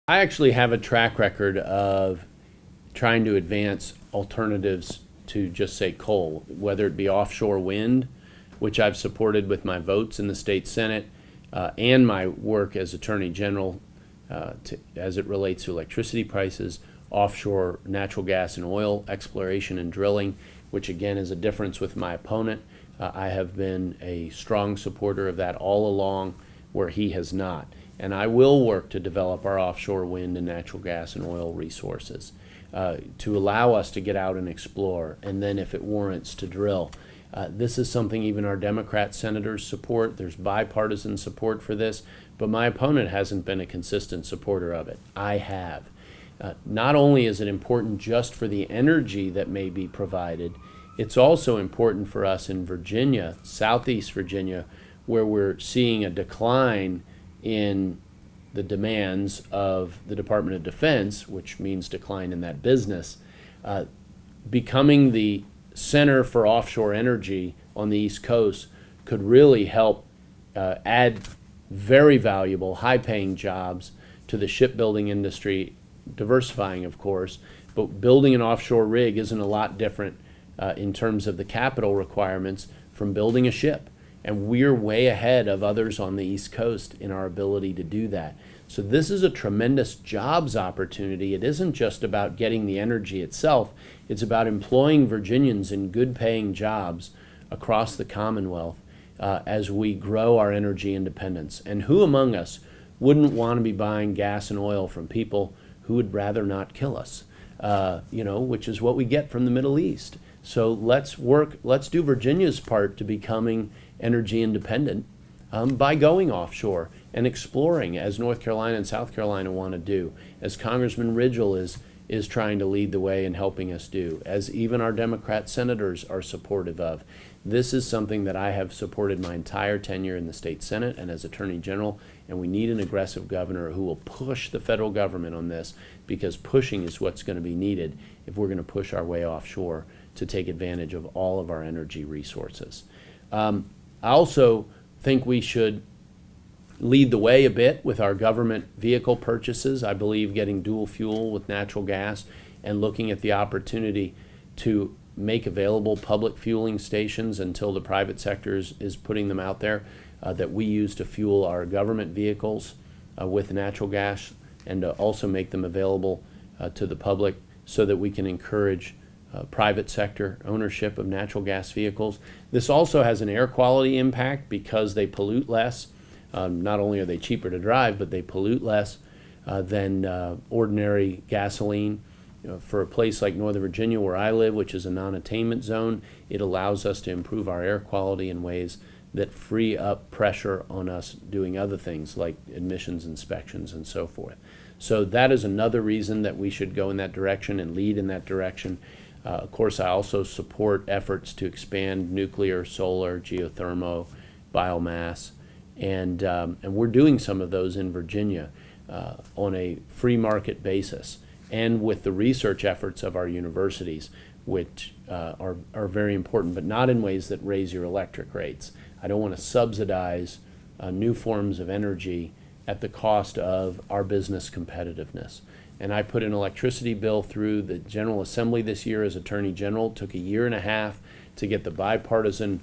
I actually have a track record of trying to advance alternatives to just say coal, whether it be offshore wind, which I've supported with my votes in the state Senate, and my work as Attorney General as it relates to electricity prices, offshore natural gas and oil exploration and drilling, which again is a difference with my opponent. I have been a strong supporter of that all along, where he has not. And I will work to develop our offshore wind and natural gas and oil resources to allow us to get out and explore, and then if it warrants, to drill. This is something even our Democrat senators support. There's bipartisan support for this, but my opponent hasn't been a consistent supporter of it. I have. Not only is it important just for the energy that may be provided, it's also important for us in Virginia, Southeast Virginia, where we're seeing a decline in the demands of the Department of Defense, which means decline in that business. Becoming the center for offshore energy on the East Coast could really help add very valuable, high-paying jobs to the shipbuilding industry, diversifying, of course, but building an offshore rig isn't a lot different in terms of the capital requirements from building a ship. And we're way ahead of others on the East Coast in our ability to do that. So this is a tremendous jobs opportunity. It isn't just about getting the energy itself. It's about employing Virginians in good paying jobs across the Commonwealth as we grow our energy independence. And who among us wouldn't want to be buying gas and oil from people who would rather not kill us, which is what we get from the Middle East. So let's do Virginia's part to becoming energy independent by going offshore and exploring, as North Carolina and South Carolina want to do, as Congressman Ridgel is trying to lead the way and helping us do, as even our Democrat senators are supportive of. This is something that I have supported my entire tenure in the state Senate and as Attorney General, and we need an aggressive governor who will push the federal government on this, because pushing is what's going to be needed if we're going to push our way offshore to take advantage of all of our energy resources. I also think we should lead the way a bit with our government vehicle purchases. I believe getting dual fuel with natural gas and looking at the opportunity to make available public fueling stations until the private sector is putting them out there that we use to fuel our government vehicles with natural gas, and to also make them available to the public so that we can encourage private sector ownership of natural gas vehicles. This also has an air quality impact because they pollute less. Not only are they cheaper to drive, but they pollute less than ordinary gasoline. For a place like Northern Virginia, where I live, which is a non-attainment zone, it allows us to improve our air quality in ways that free up pressure on us doing other things like admissions inspections and so forth. So that is another reason that we should go in that direction and lead in that direction. Of course, I also support efforts to expand nuclear, solar, geothermal, biomass, and we're doing some of those in Virginia on a free market basis, and with the research efforts of our universities, which are very important, but not in ways that raise your electric rates. I don't want to subsidize new forms of energy at the cost of our business competitiveness. And I put an electricity bill through the General Assembly this year as Attorney General. It took a year and a half to get the bipartisan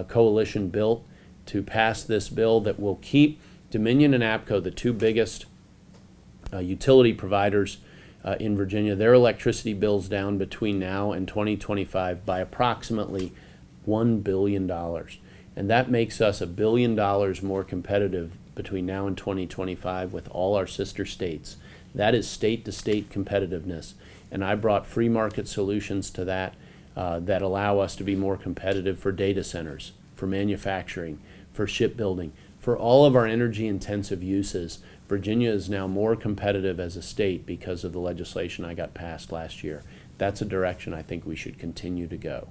coalition built to pass this bill that will keep Dominion and APCO, the two biggest utility providers in Virginia, their electricity bills down between now and 2025 by approximately $1 billion. And that makes us $1 billion more competitive between now and 2025 with all our sister states. That is state-to-state competitiveness. And I brought free market solutions to that that allow us to be more competitive for data centers, for manufacturing, for shipbuilding, for all of our energy-intensive uses. Virginia is now more competitive as a state because of the legislation I got passed last year. That's a direction I think we should continue to go.